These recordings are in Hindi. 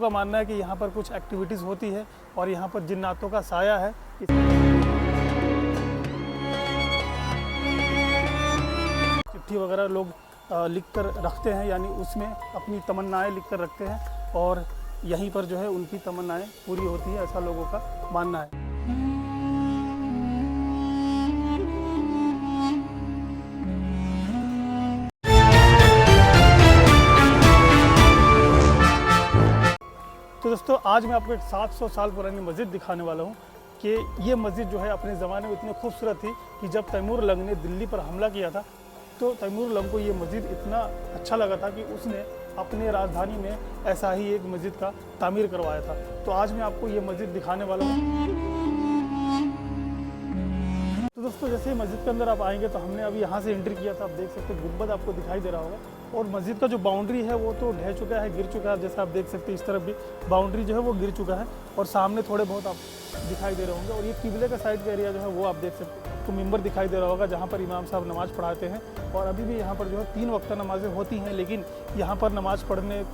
का मानना है कि यहाँ पर कुछ एक्टिविटीज़ होती है और यहाँ पर जिन्नातों का साया है। चिट्ठी वगैरह लोग लिख कर रखते हैं, यानी उसमें अपनी तमन्नाएं लिख कर रखते हैं और यहीं पर जो है उनकी तमन्नाएं पूरी होती हैं, ऐसा लोगों का मानना है। तो दोस्तों आज मैं आपको एक 700 साल पुरानी मस्जिद दिखाने वाला हूँ कि ये मस्जिद जो है अपने ज़माने में इतनी खूबसूरत थी कि जब तैमूर लंग ने दिल्ली पर हमला किया था तो तैमूर लंग को ये मस्जिद इतना अच्छा लगा था कि उसने अपने राजधानी में ऐसा ही एक मस्जिद का तामीर करवाया था। तो आज मैं आपको ये मस्जिद दिखाने वाला हूँ। तो दोस्तों जैसे ही मस्जिद के अंदर आप आएंगे तो हमने अभी यहाँ से एंट्री किया था, आप देख सकते हैं गुंबद आपको दिखाई दे रहा होगा और मस्जिद का जो बाउंड्री है वो तो ढह चुका है, गिर चुका है। जैसा आप देख सकते हैं इस तरफ भी बाउंड्री जो है वो गिर चुका है और सामने थोड़े बहुत आप दिखाई दे रहे होंगे। और ये किबले का साइड का एरिया जो है वो आप देख सकते हैं, तो मिंबर दिखाई दे रहा होगा जहाँ पर इमाम साहब नमाज़ पढ़ाते हैं। और अभी भी यहाँ पर जो है 3 वक्त नमाज़ें होती हैं, लेकिन यहाँ पर नमाज़ पढ़ने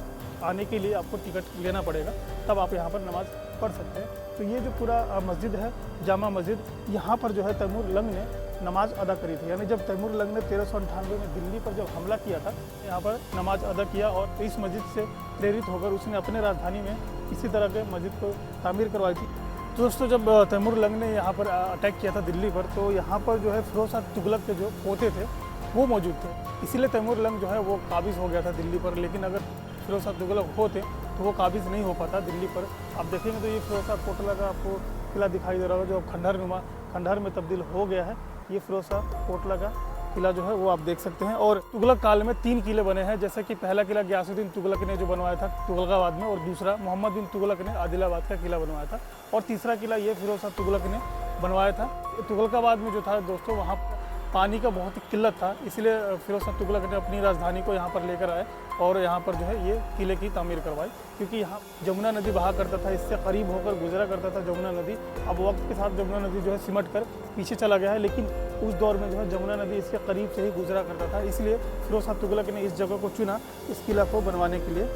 आने के लिए आपको टिकट लेना पड़ेगा, तब आप यहाँ पर नमाज़ पढ़ सकते हैं। तो ये जो पूरा मस्जिद है जामा मस्जिद, यहाँ पर जो है तैमूर लंग ने नमाज अदा करी थी। यानी जब तैमूर लंग ने 1398 में दिल्ली पर जब हमला किया था, यहाँ पर नमाज अदा किया और इस मस्जिद से प्रेरित होकर उसने अपने राजधानी में इसी तरह के मस्जिद को तामीर करवाई थी। तो दोस्तों जब तैमूर लंग ने यहाँ पर अटैक किया था दिल्ली पर, तो यहाँ पर जो है फिरोज शाह तुगलक के जो पोते थे वो मौजूद थे, इसीलिए तैमूर लंग जो है वो काबिज़ हो गया था दिल्ली पर। लेकिन अगर फिरोज शाह तुगलक होते तो वो काबिज़ नहीं हो पाता दिल्ली पर। आप देखेंगे तो ये फिरोज शाह कोटला का आपको किला दिखाई दे रहा होगा जो अब खंडहर में तब्दील हो गया है। ये फिरोज शाह कोटला का किला जो है वो आप देख सकते हैं। और तुगलक काल में 3 किले बने हैं, जैसे कि पहला किला गयासुद्दीन तुगलक ने जो बनवाया था तुगलकाबाद में, और दूसरा मोहम्मद बिन तुगलक ने आदिलाबाद का किला बनवाया था, और तीसरा किला ये फिरोज शाह तुगलक ने बनवाया था। तुगलकाबाद में जो था दोस्तों वहाँ पानी का बहुत ही किल्लत था, इसलिए फिरोज शाह तुगलक ने अपनी राजधानी को यहाँ पर लेकर आए और यहाँ पर जो है ये किले की तामीर करवाई, क्योंकि यहाँ जमुना नदी बहा करता था, इससे करीब होकर गुजरा करता था जमुना नदी। अब वक्त के साथ जमुना नदी जो है सिमट कर पीछे चला गया है, लेकिन उस दौर में जो है जमुना नदी इसके करीब से ही गुजरा करता था, इसलिए फिरोज शाह तुगलक ने इस जगह को चुना इस किला को बनवाने के लिए।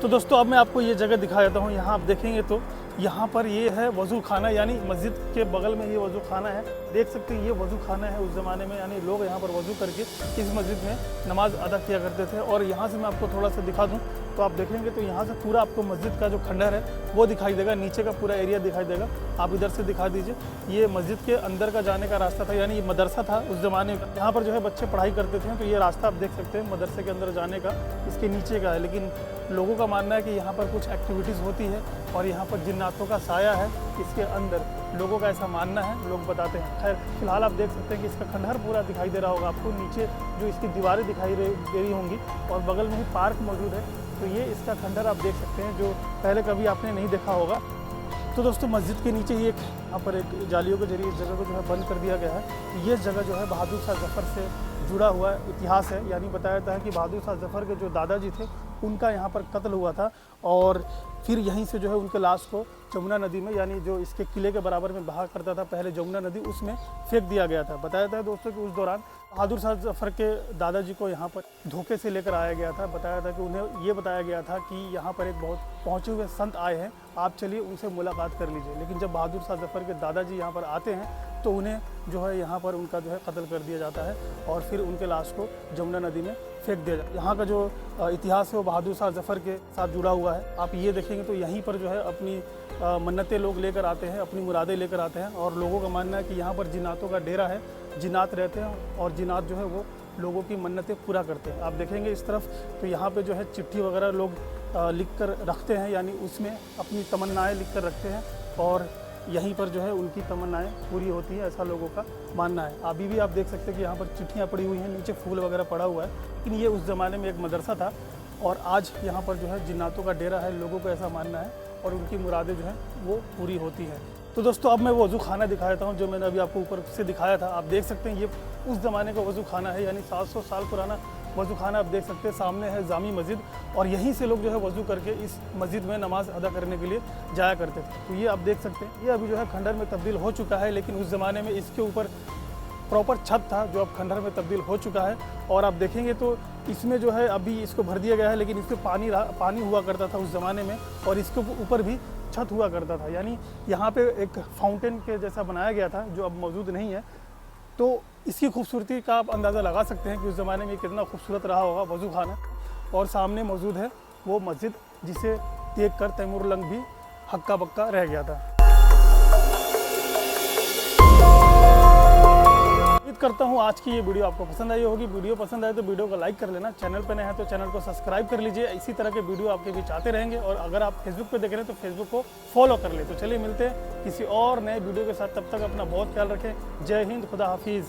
तो दोस्तों अब मैं आपको ये जगह दिखा देता हूँ। यहाँ आप देखेंगे तो यहाँ पर ये है वज़ू खाना, यानी मस्जिद के बगल में ये वज़ू खाना है। देख सकते हैं ये वज़ू खाना है उस ज़माने में, यानी लोग यहाँ पर वज़ू करके इस मस्जिद में नमाज अदा किया करते थे। और यहाँ से मैं आपको थोड़ा सा दिखा दूँ तो आप देखेंगे तो यहाँ से पूरा आपको मस्जिद का जो खंडहर है वो दिखाई देगा, नीचे का पूरा एरिया दिखाई देगा। आप इधर से दिखा दीजिए, ये मस्जिद के अंदर का जाने का रास्ता था, यानी ये मदरसा था उस ज़माने में, यहाँ पर जो है बच्चे पढ़ाई करते थे। तो ये रास्ता आप देख सकते हैं मदरसे के अंदर जाने का, इसके नीचे का है। लेकिन लोगों का मानना है कि यहाँ पर कुछ एक्टिविटीज़ होती है और यहाँ पर जिन्नातों का साया है इसके अंदर, लोगों का ऐसा मानना है, लोग बताते हैं। खैर फिलहाल आप देख सकते हैं कि इसका खंडहर पूरा दिखाई दे रहा होगा आपको, नीचे जो इसकी दीवारें दिखाई दे रही होंगी और बगल में ही पार्क मौजूद है। तो ये इसका खंडहर आप देख सकते हैं, जो पहले कभी आपने नहीं देखा होगा। तो दोस्तों मस्जिद के नीचे ही यहाँ पर एक जालियों के जरिए इस जगह को जो है बंद कर दिया गया है। ये जगह जो है बहादुर शाह जफ़र से जुड़ा हुआ इतिहास है, यानी बताया जाता है कि बहादुर शाह जफ़र के जो दादाजी थे उनका यहाँ पर कत्ल हुआ था और फिर यहीं से जो है उनके लाश को जमुना नदी में, यानी जो इसके किले के बराबर में बहा करता था पहले जमुना नदी, उसमें फेंक दिया गया था। बताया जाता है दोस्तों कि उस दौरान बहादुर शाह जफ़र के दादाजी को यहाँ पर धोखे से लेकर आया गया था। बताया था कि उन्हें ये बताया गया था कि यहाँ पर एक बहुत पहुँचे हुए संत आए हैं, आप चलिए उनसे मुलाकात कर लीजिए। लेकिन जब बहादुर शाह जफ़र के दादाजी यहाँ पर आते हैं तो उन्हें जो है यहाँ पर उनका जो है कत्ल कर दिया जाता है और फिर उनके लाश को जमुना नदी में फेंक दिया जाता है। यहाँ का जो इतिहास है वो बहादुर शाह जफ़र के साथ जुड़ा हुआ है। आप ये देखेंगे तो यहीं पर जो है अपनी मन्नतें लोग लेकर आते हैं, अपनी मुरादें लेकर आते हैं। और लोगों का मानना है कि यहाँ पर जिन्नातों का डेरा है, जिन्नात रहते हैं और जिन्नात जो है वो लोगों की मन्नतें पूरा करते हैं। आप देखेंगे इस तरफ तो यहाँ पे जो है चिट्ठी वगैरह लोग लिख कर रखते हैं, यानी उसमें अपनी तमन्नाएँ लिख कर रखते हैं और यहीं पर जो है उनकी तमन्नाएं पूरी होती है, ऐसा लोगों का मानना है। अभी भी आप देख सकते हैं कि यहाँ पर चिट्ठियाँ पड़ी हुई हैं, नीचे फूल वगैरह पड़ा हुआ है, लेकिन ये उस ज़माने में एक मदरसा था और आज यहाँ पर जो है जिन्नातों का डेरा है, लोगों को ऐसा मानना है और उनकी मुरादें जो हैं वो पूरी होती हैं। तो दोस्तों अब मैं वो वज़ू खाना दिखा देता हूँ जो मैंने अभी आपको ऊपर से दिखाया था। आप देख सकते हैं ये उस ज़माने का वज़ू खाना है, यानी 700 साल पुराना वज़ू खाना आप देख सकते हैं। सामने है जामी मस्जिद और यहीं से लोग जो है वज़ू करके इस मस्जिद में नमाज अदा करने के लिए जाया करते थे। तो ये आप देख सकते हैं, ये अभी जो है खंडहर में तब्दील हो चुका है, लेकिन उस ज़माने में इसके ऊपर प्रॉपर छत था जो अब खंडहर में तब्दील हो चुका है। और आप देखेंगे तो इसमें जो है अभी इसको भर दिया गया है, लेकिन इसमें पानी हुआ करता था उस ज़माने में, और इसके ऊपर भी छत हुआ करता था। यानी यहाँ पे एक फाउंटेन के जैसा बनाया गया था जो अब मौजूद नहीं है। तो इसकी खूबसूरती का आप अंदाज़ा लगा सकते हैं कि उस ज़माने में कितना खूबसूरत रहा होगा वज़ू खाना। और सामने मौजूद है वो मस्जिद जिसे देख कर तैमूरलंग भी हक्का बक्का रह गया था। उम्मीद करता हूँ आज की ये वीडियो आपको पसंद आई होगी। वीडियो पसंद आए तो वीडियो को लाइक कर लेना, चैनल पर नए हैं तो चैनल को सब्सक्राइब कर लीजिए। इसी तरह के वीडियो आपके बीच आते रहेंगे। और अगर आप फेसबुक पे देख रहे हैं तो फेसबुक को फॉलो कर ले। तो चलिए मिलते हैं किसी और नए वीडियो के साथ, तब तक अपना बहुत ख्याल रखें। जय हिंद, खुदा हाफिज़।